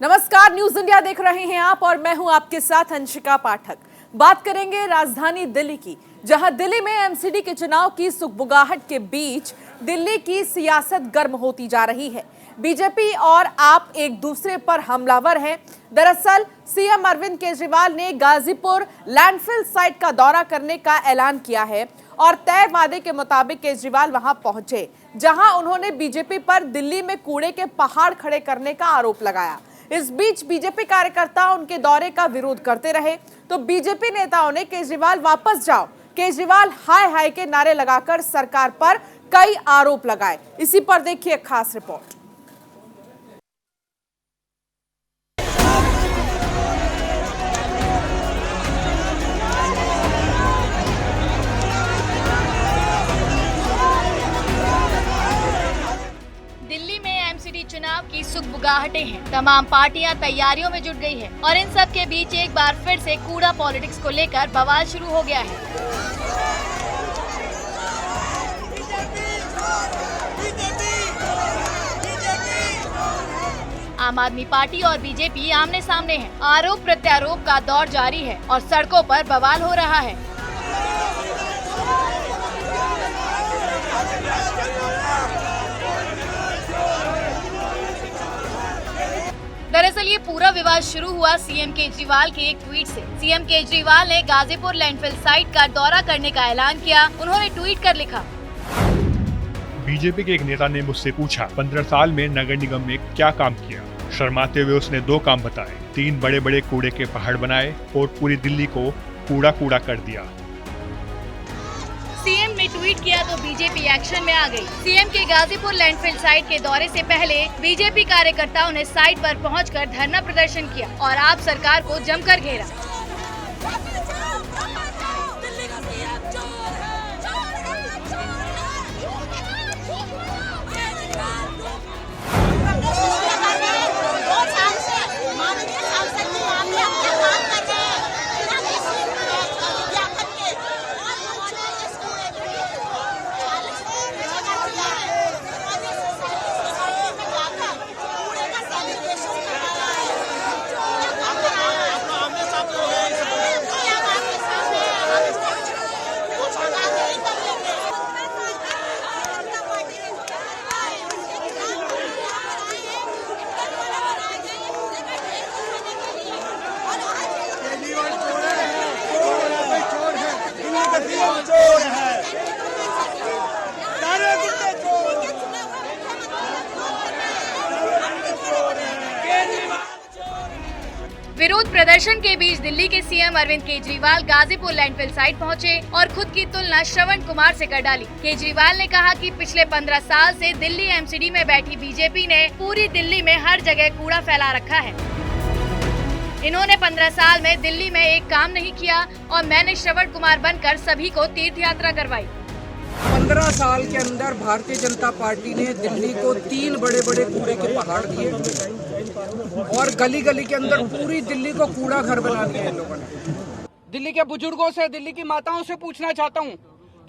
नमस्कार, news India देख रहे हैं आप और मैं हूं आपके साथ अंशिका पाठक। बात करेंगे राजधानी दिल्ली की, जहां दिल्ली में एमसीडी के चुनाव की सुगबुगाहट के बीच दिल्ली की सियासत गर्म होती जा रही है। बीजेपी और आप एक दूसरे पर हमलावर हैं। दरअसल सीएम अरविंद केजरीवाल ने गाजीपुर लैंडफिल साइट का दौरा करने का ऐलान किया है और तय वादे के मुताबिक केजरीवाल वहां पहुंचे, जहां उन्होंने बीजेपी पर दिल्ली में कूड़े के पहाड़ खड़े करने का आरोप लगाया। इस बीच बीजेपी कार्यकर्ता उनके दौरे का विरोध करते रहे तो बीजेपी नेताओं ने केजरीवाल वापस जाओ, केजरीवाल हाय हाय के नारे लगाकर सरकार पर कई आरोप लगाए। इसी पर देखिए खास रिपोर्ट। दिल्ली में एमसीडी चुनाव की सुगबुगाहटें हैं। तमाम पार्टियां तैयारियों में जुट गई है और इन सब के बीच एक बार फिर से कूड़ा पॉलिटिक्स को लेकर बवाल शुरू हो गया है। आम आदमी पार्टी और बीजेपी आमने सामने हैं। आरोप प्रत्यारोप का दौर जारी है और सड़कों पर बवाल हो रहा है। दरअसल ये पूरा विवाद शुरू हुआ सीएम केजरीवाल के एक ट्वीट से। सीएम केजरीवाल ने गाजीपुर लैंडफिल साइट का दौरा करने का ऐलान किया। उन्होंने ट्वीट कर लिखा, बीजेपी के एक नेता ने मुझसे पूछा 15 साल में नगर निगम में क्या काम किया। शर्माते हुए उसने 2 काम बताए, 3 बड़े बड़े कूड़े के पहाड़ बनाए और पूरी दिल्ली को कूड़ा कूड़ा कर दिया। सीएम ने ट्वीट किया तो बीजेपी एक्शन में आ गई। सीएम के गाजीपुर लैंडफिल साइट के दौरे से पहले बीजेपी कार्यकर्ताओं ने साइट पर पहुंचकर धरना प्रदर्शन किया और आप सरकार को जमकर घेरा। विरोध प्रदर्शन के बीच दिल्ली के CM Arvind Kejriwal Ghazipur landfill site पहुंचे और खुद की तुलना श्रवण कुमार से कर डाली। केजरीवाल ने कहा कि पिछले 15 साल से दिल्ली एमसीडी में बैठी बीजेपी ने पूरी दिल्ली में हर जगह कूड़ा फैला रखा है। इन्होंने 15 साल में दिल्ली में एक काम नहीं किया और मैंने श्रवण कुमार बनकर सभी को तीर्थ यात्रा करवाई। 15 साल के अंदर भारतीय जनता पार्टी ने दिल्ली को 3 बड़े बड़े कूड़े के पहाड़ दिए और गली गली के अंदर पूरी दिल्ली को कूड़ा घर बना दिया इन लोगों ने। दिल्ली के बुजुर्गों से, दिल्ली की माताओं से पूछना चाहता हूँ,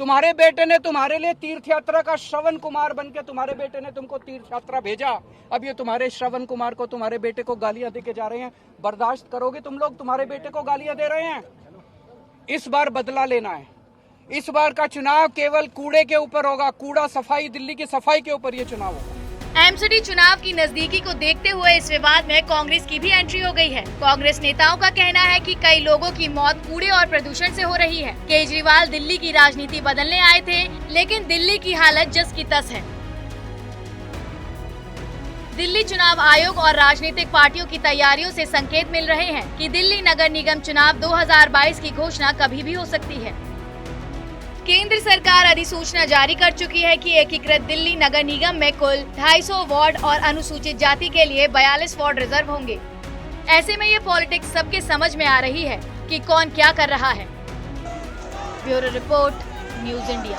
तुम्हारे बेटे ने तुम्हारे लिए तीर्थ यात्रा का श्रवण कुमार बन के तुम्हारे बेटे ने तुमको तीर्थ यात्रा भेजा। अब ये तुम्हारे श्रवण कुमार को, तुम्हारे बेटे को गालियां दे के जा रहे हैं। बर्दाश्त करोगे तुम लोग? तुम्हारे बेटे को गालियां दे रहे हैं। इस बार बदला लेना है। इस बार का चुनाव केवल कूड़े के ऊपर होगा। कूड़ा सफाई, दिल्ली की सफाई के ऊपर ये चुनाव होगा। एमसीडी चुनाव की नजदीकी को देखते हुए इस विवाद में कांग्रेस की भी एंट्री हो गई है। कांग्रेस नेताओं का कहना है कि कई लोगों की मौत कूड़े और प्रदूषण से हो रही है। केजरीवाल दिल्ली की राजनीति बदलने आए थे, लेकिन दिल्ली की हालत जस की तस है। दिल्ली चुनाव आयोग और राजनीतिक पार्टियों की तैयारियों से संकेत मिल रहे हैं कि दिल्ली नगर निगम चुनाव 2022 की घोषणा कभी भी हो सकती है। केंद्र सरकार अधिसूचना जारी कर चुकी है कि एकीकृत दिल्ली नगर निगम में कुल 250 वार्ड और अनुसूचित जाति के लिए 42 वार्ड रिजर्व होंगे। ऐसे में ये पॉलिटिक्स सबके समझ में आ रही है कि कौन क्या कर रहा है। Bureau report, news India.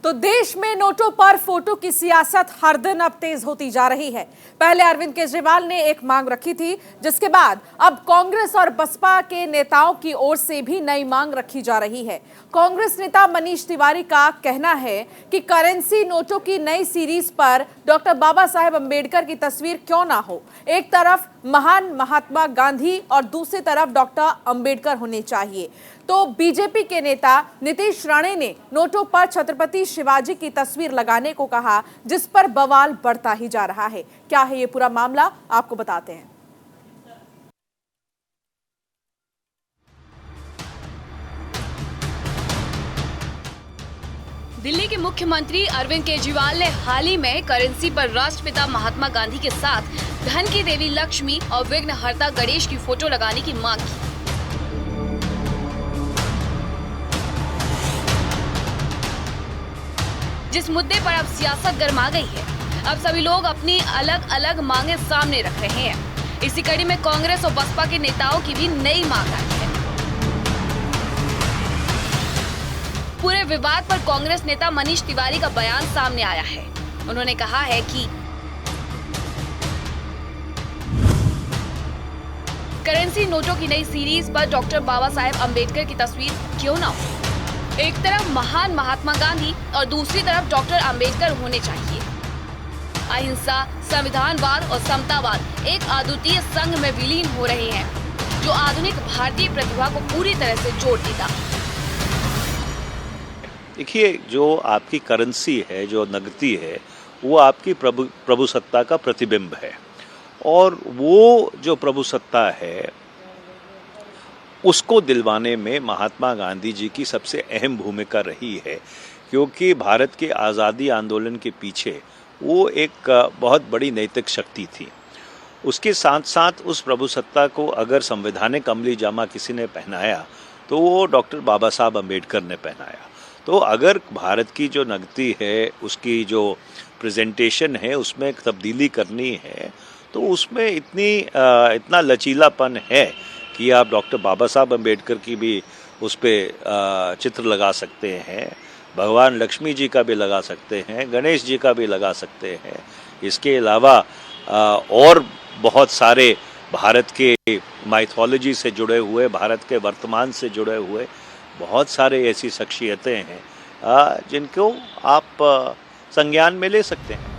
तो देश में नोटों पर फोटो की सियासत हर दिन अब तेज होती जा रही है। पहले अरविंद केजरीवाल ने एक मांग रखी थी, जिसके बाद अब कांग्रेस और बसपा के नेताओं की ओर से भी नई मांग रखी जा रही है। कांग्रेस नेता मनीष तिवारी का कहना है कि करेंसी नोटों की नई सीरीज पर डॉक्टर बाबा साहेब अंबेडकर की तस्वीर क्यों ना हो। एक तरफ महान महात्मा गांधी और दूसरी तरफ डॉक्टर अंबेडकर होने चाहिए। तो बीजेपी के नेता नीतीश राणे ने नोटों पर छत्रपति शिवाजी की तस्वीर लगाने को कहा, जिस पर बवाल बढ़ता ही जा रहा है। क्या है ये पूरा मामला, आपको बताते हैं। दिल्ली के मुख्यमंत्री अरविंद केजरीवाल ने हाल ही में करेंसी पर राष्ट्रपिता महात्मा गांधी के साथ धन की देवी लक्ष्मी और विघ्नहर्ता गणेश की फोटो लगाने की मांग की। जिस मुद्दे पर अब सियासत गर्मा गई है, अब सभी लोग अपनी अलग अलग मांगे सामने रख रहे हैं। इसी कड़ी में कांग्रेस और बसपा के नेताओं की भी नई मांग आई है। पूरे विवाद पर कांग्रेस नेता मनीष तिवारी का बयान सामने आया है। उन्होंने कहा है कि करेंसी नोटों की नई सीरीज पर डॉक्टर बाबा साहेब अंबेडकर की तस्वीर क्यों ना हो। एक तरफ महान महात्मा गांधी और दूसरी तरफ डॉक्टर अंबेडकर होने चाहिए। अहिंसा, संविधानवाद और समतावाद एक अद्वितीय संघ में विलीन हो रहे हैं, जो आधुनिक भारतीय प्रतिभा को पूरी तरह से जोड़ देगा। देखिए, जो आपकी करेंसी है, जो नगदी है, वो आपकी प्रभुसत्ता का प्रतिबिंब है। और वो जो प्रभुसत्ता है, उसको दिलवाने में महात्मा गांधी जी की सबसे अहम भूमिका रही है, क्योंकि भारत के आज़ादी आंदोलन के पीछे वो एक बहुत बड़ी नैतिक शक्ति थी। उसके साथ साथ उस प्रभुसत्ता को अगर संवैधानिक अमली जामा किसी ने पहनाया तो वो डॉक्टर बाबा साहब अम्बेडकर ने पहनाया। तो अगर भारत की जो नगदी है, उसकी जो प्रेजेंटेशन है, उसमें एक तब्दीली करनी है, तो उसमें इतना लचीलापन है कि आप डॉक्टर बाबा साहब अम्बेडकर की भी उस पर चित्र लगा सकते हैं, भगवान लक्ष्मी जी का भी लगा सकते हैं, गणेश जी का भी लगा सकते हैं। इसके अलावा और बहुत सारे भारत के माइथोलॉजी से जुड़े हुए, भारत के वर्तमान से जुड़े हुए बहुत सारे ऐसी शख्सियतें हैं जिनको आप संज्ञान में ले सकते हैं।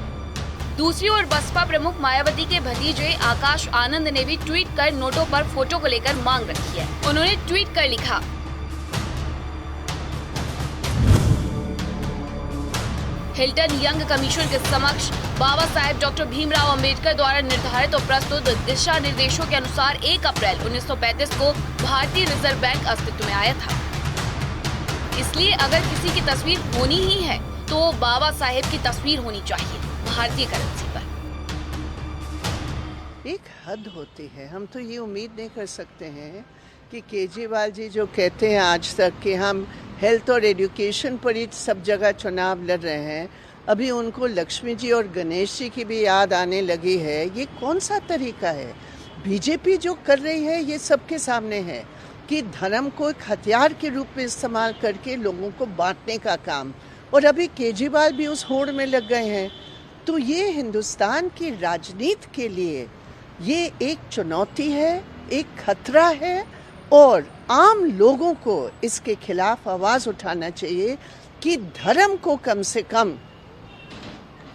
दूसरी ओर बसपा प्रमुख मायावती के भतीजे आकाश आनंद ने भी ट्वीट कर नोटों पर फोटो को लेकर मांग रखी है। उन्होंने ट्वीट कर लिखा, हिल्टन यंग कमीशन के समक्ष बाबा साहेब डॉक्टर भीमराव अंबेडकर द्वारा निर्धारित और प्रस्तुत दिशा निर्देशों के अनुसार 1 अप्रैल 1935 को भारतीय रिजर्व बैंक अस्तित्व में आया था। इसलिए अगर किसी की तस्वीर होनी ही है तो बाबा साहेब की तस्वीर होनी चाहिए भारतीय करेंसी पर। एक हद होती है। हम तो ये उम्मीद नहीं कर सकते हैं कि केजरीवाल जी जो कहते हैं आज तक कि हम हेल्थ और एजुकेशन पर ही सब जगह चुनाव लड़ रहे हैं, अभी उनको लक्ष्मी जी और गणेश जी की भी याद आने लगी है। ये कौन सा तरीका है? बीजेपी जो कर रही है ये सबके सामने है कि धर्म को एक हथियार के रूप में इस्तेमाल करके लोगों को बांटने का काम, और अभी केजरीवाल भी उस होड़ में लग गए हैं। तो ये हिंदुस्तान की राजनीति के लिए ये एक चुनौती है, एक खतरा है, और आम लोगों को इसके खिलाफ आवाज उठाना चाहिए कि धर्म को कम से कम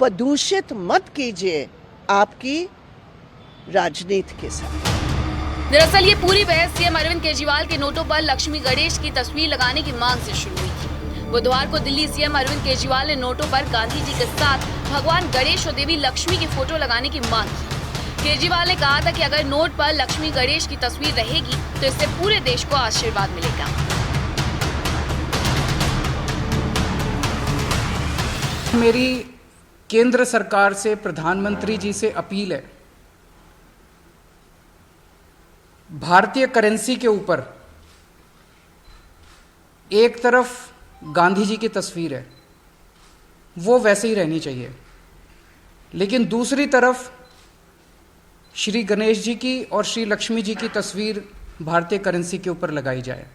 प्रदूषित मत कीजिए आपकी राजनीति के साथ। दरअसल ये पूरी बहस सीएम अरविंद केजरीवाल के नोटों पर लक्ष्मी गणेश की तस्वीर लगाने की मांग से शुरू हुई थी। बुधवार को दिल्ली सीएम अरविंद केजरीवाल ने नोटों पर गांधी जी के साथ भगवान गणेश और देवी लक्ष्मी की फोटो लगाने की मांग की। केजरीवाल ने कहा था कि अगर नोट पर लक्ष्मी गणेश की तस्वीर रहेगी तो इससे पूरे देश को आशीर्वाद मिलेगा। मेरी केंद्र सरकार से, प्रधानमंत्री जी से अपील है, भारतीय करेंसी के ऊपर एक तरफ गांधी जी की तस्वीर है, वो वैसे ही रहनी चाहिए, लेकिन दूसरी तरफ श्री गणेश जी की और श्री लक्ष्मी जी की तस्वीर भारतीय करेंसी के ऊपर लगाई जाए।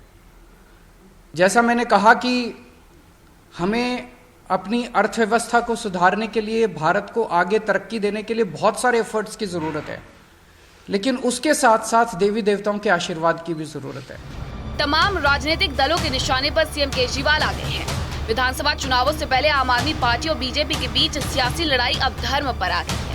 जैसा मैंने कहा कि हमें अपनी अर्थव्यवस्था को सुधारने के लिए, भारत को आगे तरक्की देने के लिए बहुत सारे एफर्ट्स की ज़रूरत है, लेकिन उसके साथ साथ देवी देवताओं के आशीर्वाद की भी ज़रूरत है। तमाम राजनीतिक दलों के निशाने पर सीएम केजरीवाल आ गए हैं। विधानसभा चुनावों से पहले आम आदमी पार्टी और बीजेपी के बीच सियासी लड़ाई अब धर्म पर आ गई है।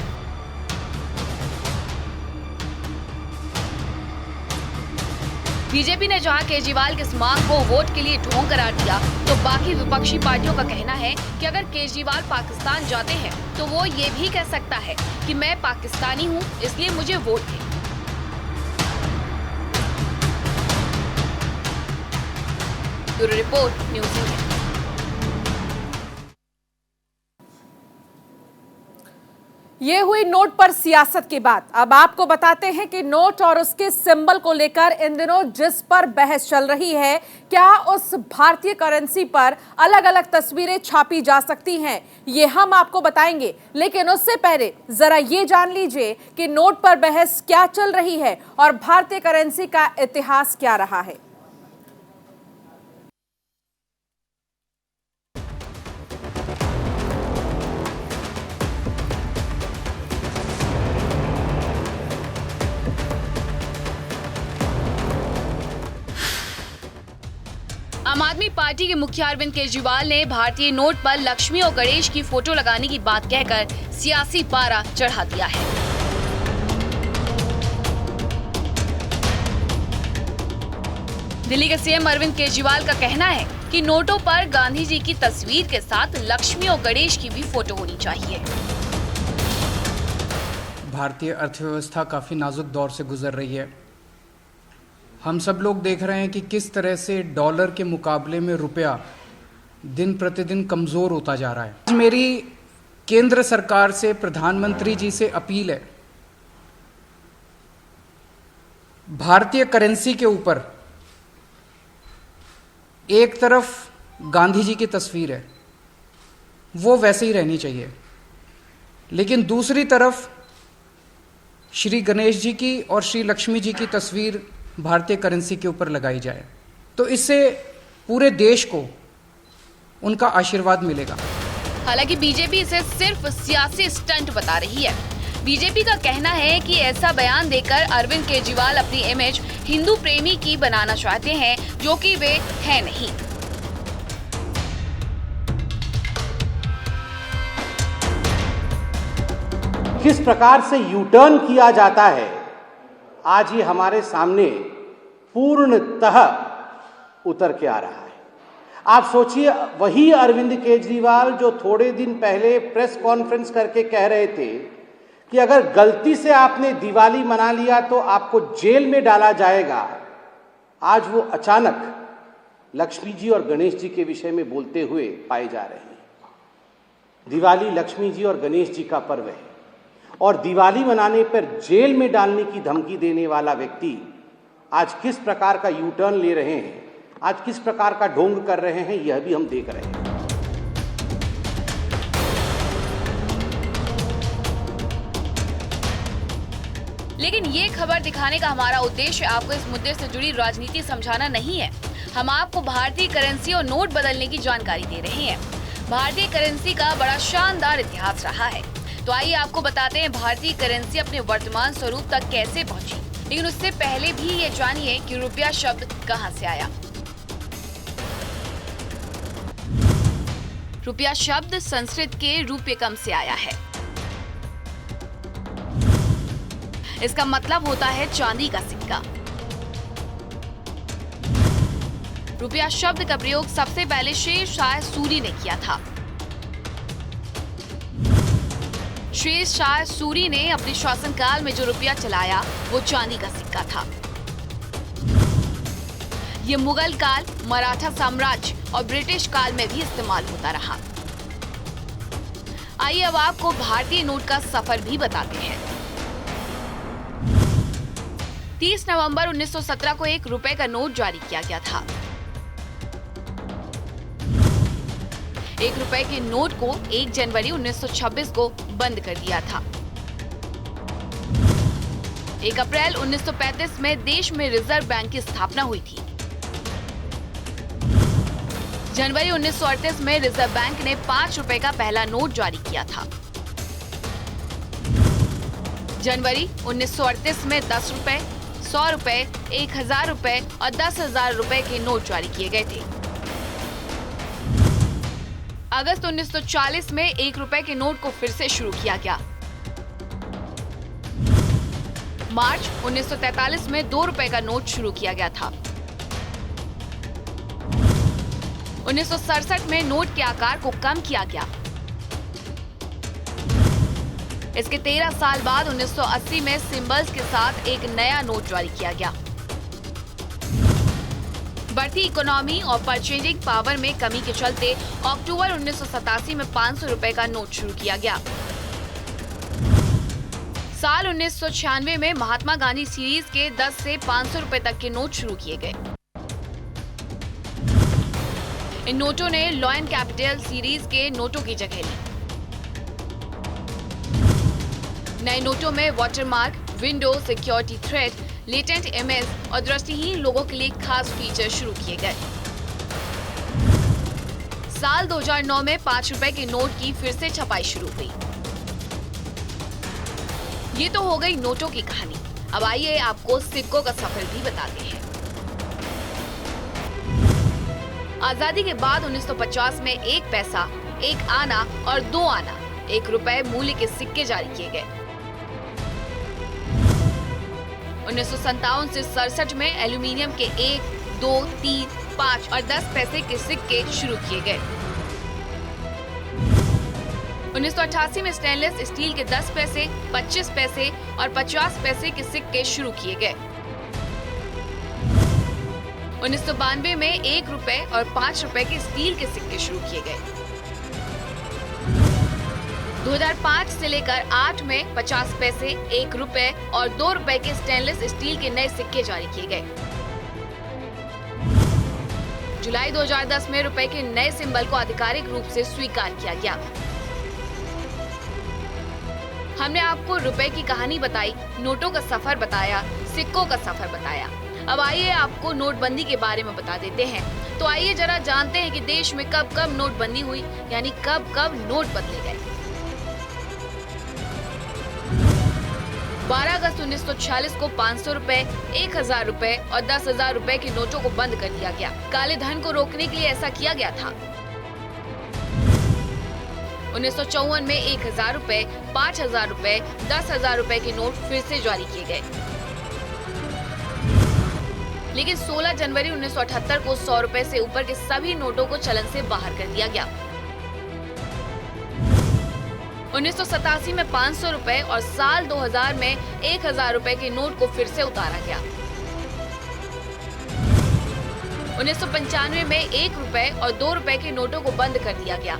बीजेपी ने जहां केजरीवाल की इस मांग को वोट के लिए ढोंग करार दिया, तो बाकी विपक्षी पार्टियों का कहना है कि अगर केजरीवाल पाकिस्तान जाते हैं तो वो ये भी कह सकता है कि मैं पाकिस्तानी हूं, इसलिए मुझे वोट दें। Bureau report, news India. ये हुई नोट पर सियासत की बात। अब आपको बताते हैं कि नोट और उसके सिंबल को लेकर इन दिनों जिस पर बहस चल रही है, क्या उस भारतीय करेंसी पर अलग अलग तस्वीरें छापी जा सकती हैं, ये हम आपको बताएंगे। लेकिन उससे पहले जरा ये जान लीजिए कि नोट पर बहस क्या चल रही है और भारतीय करेंसी का इतिहास क्या रहा है। आम आदमी पार्टी के मुखिया अरविंद केजरीवाल ने भारतीय नोट पर लक्ष्मी और गणेश की फोटो लगाने की बात कहकर सियासी पारा चढ़ा दिया है। दिल्ली के सीएम अरविंद केजरीवाल का कहना है कि नोटों पर गांधी जी की तस्वीर के साथ लक्ष्मी और गणेश की भी फोटो होनी चाहिए। भारतीय अर्थव्यवस्था काफ़ी नाजुक दौर से गुजर रही है। हम सब लोग देख रहे हैं कि किस तरह से डॉलर के मुकाबले में रुपया दिन प्रतिदिन कमज़ोर होता जा रहा है। मेरी केंद्र सरकार से, प्रधानमंत्री जी से अपील है, भारतीय करेंसी के ऊपर एक तरफ गांधी जी की तस्वीर है, वो वैसे ही रहनी चाहिए, लेकिन दूसरी तरफ श्री गणेश जी की और श्री लक्ष्मी जी की तस्वीर भारतीय करेंसी के ऊपर लगाई जाए, तो इससे पूरे देश को उनका आशीर्वाद मिलेगा। हालांकि बीजेपी इसे सिर्फ सियासी स्टंट बता रही है। बीजेपी का कहना है कि ऐसा बयान देकर अरविंद केजरीवाल अपनी इमेज हिंदू प्रेमी की बनाना चाहते हैं, जो कि वे हैं नहीं। किस प्रकार से यू टर्न किया जाता है, आज ये हमारे सामने पूर्णतः उतर के आ रहा है। आप सोचिए, वही अरविंद केजरीवाल जो थोड़े दिन पहले प्रेस कॉन्फ्रेंस करके कह रहे थे कि अगर गलती से आपने दिवाली मना लिया तो आपको जेल में डाला जाएगा, आज वो अचानक लक्ष्मी जी और गणेश जी के विषय में बोलते हुए पाए जा रहे हैं। दिवाली लक्ष्मी जी और गणेश जी का पर्व है, और दिवाली मनाने पर जेल में डालने की धमकी देने वाला व्यक्ति आज किस प्रकार का यू टर्न ले रहे हैं, आज किस प्रकार का ढोंग कर रहे हैं, यह भी हम देख रहे हैं। लेकिन ये खबर दिखाने का हमारा उद्देश्य आपको इस मुद्दे से जुड़ी राजनीति समझाना नहीं है। हम आपको भारतीय करेंसी और नोट बदलने की जानकारी दे रहे हैं। भारतीय करेंसी का बड़ा शानदार इतिहास रहा है, तो आइए आपको बताते हैं भारतीय करेंसी अपने वर्तमान स्वरूप तक कैसे पहुंची। लेकिन उससे पहले भी ये जानिए कि रुपया शब्द कहां से आया। रुपया शब्द संस्कृत के रूप्यकम से आया है। इसका मतलब होता है चांदी का सिक्का। रुपया शब्द का प्रयोग सबसे पहले शेर शाह सूरी ने किया था। शेर शाह सूरी ने अपने शासनकाल में जो रुपया चलाया वो चांदी का सिक्का था। ये मुगल काल, मराठा साम्राज्य और ब्रिटिश काल में भी इस्तेमाल होता रहा। आइए अब आपको भारतीय नोट का सफर भी बताते हैं। 30 नवंबर 1917 को 1 रुपए का नोट जारी किया गया था। 1 रुपए के नोट को 1 जनवरी 1926 को बंद कर दिया था। 1 अप्रैल 1935 में देश में रिजर्व बैंक की स्थापना हुई थी। जनवरी 1938 में रिजर्व बैंक ने 5 रुपए का पहला नोट जारी किया था। जनवरी 1938 में 10 रुपए, 100 रुपए, 1000 रुपए और 10,000 रुपए के नोट जारी किए गए थे। अगस्त 1940 में 1 रुपए के नोट को फिर से शुरू किया गया। मार्च 1943 में 2 रुपए का नोट शुरू किया गया था। 1967 में नोट के आकार को कम किया गया। इसके 13 साल बाद 1980 में सिंबल्स के साथ एक नया नोट जारी किया गया। बढ़ती इकोनॉमी और परचेजिंग पावर में कमी के चलते अक्टूबर 1987 में 500 रुपए का नोट शुरू किया गया। साल 1996 में महात्मा गांधी सीरीज के 10 से 500 रुपए तक के नोट शुरू किए गए। इन नोटों ने लॉ एंड कैपिटल सीरीज के नोटों की जगह ली। नए नोटों में watermark, window, security thread, latent image और दृष्टिहीन लोगों के लिए खास फीचर शुरू किए गए। साल 2009 में 5 रुपए के नोट की फिर से छपाई शुरू हुई। ये तो हो गई नोटों की कहानी। अब आइए आपको सिक्कों का सफर भी बताते हैं। आजादी के बाद 1950 में 1 पैसा, 1 आना और 2 आना, 1 रुपए मूल्य के सिक्के जारी किए गए। 1957 से 67 में एल्यूमिनियम के 1, 2, 3, 5 और 10 पैसे के सिक्के शुरू किए गए। 1988 में स्टेनलेस स्टील के 10 पैसे, 25 पैसे और 50 पैसे के सिक्के शुरू किए गए। 1992 में 1 रुपए और 5 रुपए के स्टील के सिक्के शुरू किए गए। 2005 से लेकर 8 में 50 पैसे, 1 रुपए और 2 रुपए के स्टेनलेस स्टील के नए सिक्के जारी किए गए। जुलाई 2010 में रुपए के नए सिंबल को आधिकारिक रूप से स्वीकार किया गया। हमने आपको रुपए की कहानी बताई, नोटों का सफर बताया, सिक्कों का सफर बताया। अब आइए आपको नोटबंदी के बारे में बता देते हैं। तो आइए जरा जानते हैं कि देश में कब कब नोटबंदी हुई, यानी कब कब नोट बदले गए। 12 अगस्त 1946 को 500 रुपए, 1000 रुपए और 10,000 रुपए के नोटों को बंद कर दिया गया। काले धन को रोकने के लिए ऐसा किया गया था। 1954 में 1000 रुपए, 5000 रुपए, 10,000 रुपए के नोट फिर से जारी किए गए। लेकिन 16 जनवरी 1978 को 100 रुपए से ऊपर के सभी नोटों को चलन से बाहर कर दिया गया। 1987 में 500 रुपए और साल 2000 में 1000 रुपए के नोट को फिर से उतारा गया। 1995 में 1 रुपए और 2 रुपए के नोटों को बंद कर दिया गया।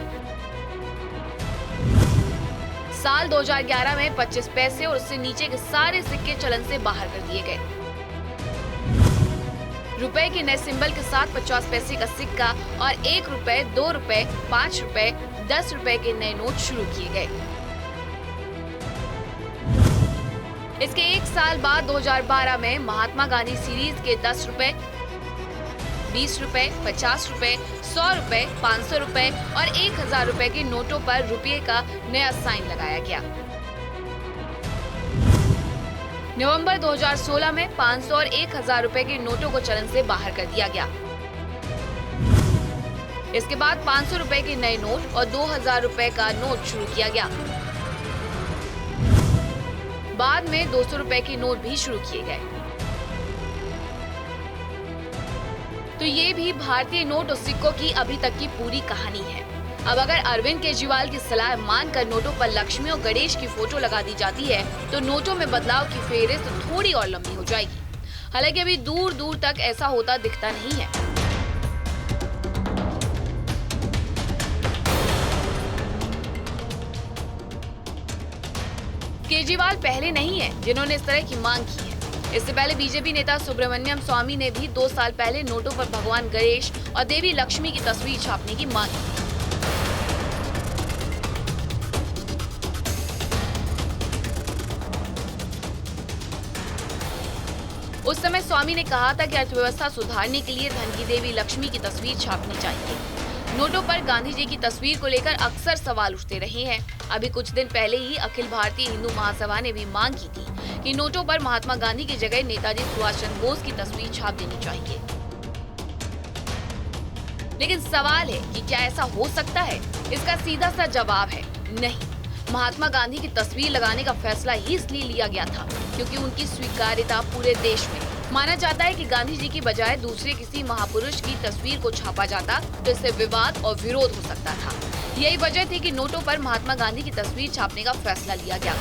साल 2011 में 25 पैसे और उससे नीचे के सारे सिक्के चलन से बाहर कर दिए गए। रुपए के नए सिंबल के साथ 50 पैसे का सिक्का और 1 रुपए, 2 रुपए, 5 रुपए, 10 रुपए के नए नोट शुरू किए गए। इसके 1 साल बाद 2012 में महात्मा गांधी सीरीज के 10 रुपए, 20 रुपए, 50 रुपए, 100 रुपए, 500 रुपए और 1000 रुपए के नोटों पर रुपये का नया साइन लगाया गया। नवंबर 2016 में 500 और 1000 रुपए के नोटों को चलन से बाहर कर दिया गया। इसके बाद 500 रुपए के नए नोट और 2000 रुपए का नोट शुरू किया गया। बाद में 200 रुपए के नोट भी शुरू किए गए। तो ये भी भारतीय नोट और सिक्कों की अभी तक की पूरी कहानी है। अब अगर अरविंद केजरीवाल की सलाह मानकर नोटों पर लक्ष्मी और गणेश की फोटो लगा दी जाती है तो नोटों में बदलाव की फेहरिस्त थोड़ी और लंबी हो जाएगी। हालांकि अभी दूर दूर तक ऐसा होता दिखता नहीं है। केजरीवाल पहले नहीं है जिन्होंने इस तरह की मांग की है। इससे पहले बीजेपी नेता सुब्रमण्यम स्वामी ने भी 2 साल पहले नोटों पर भगवान गणेश और देवी लक्ष्मी की तस्वीर छापने की मांग की। उस समय स्वामी ने कहा था कि अर्थव्यवस्था सुधारने के लिए धन की देवी लक्ष्मी की तस्वीर छापनी चाहिए। नोटों पर गांधी जी की तस्वीर को लेकर अक्सर सवाल उठते रहे हैं। अभी कुछ दिन पहले ही अखिल भारतीय हिंदू महासभा ने भी मांग की थी कि नोटों पर महात्मा गांधी की जगह नेताजी सुभाष चंद्र बोस की तस्वीर छाप देनी चाहिए। लेकिन सवाल है कि क्या ऐसा हो सकता है? इसका सीधा सा जवाब है नहीं। महात्मा गांधी की तस्वीर लगाने का फैसला ही इसलिए लिया गया था क्योंकि उनकी स्वीकार्यता पूरे देश में। माना जाता है कि गांधी जी की बजाय दूसरे किसी महापुरुष की तस्वीर को छापा जाता तो इससे विवाद और विरोध हो सकता था। यही वजह थी कि नोटों पर महात्मा गांधी की तस्वीर छापने का फैसला लिया गया।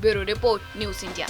Bureau report, news India.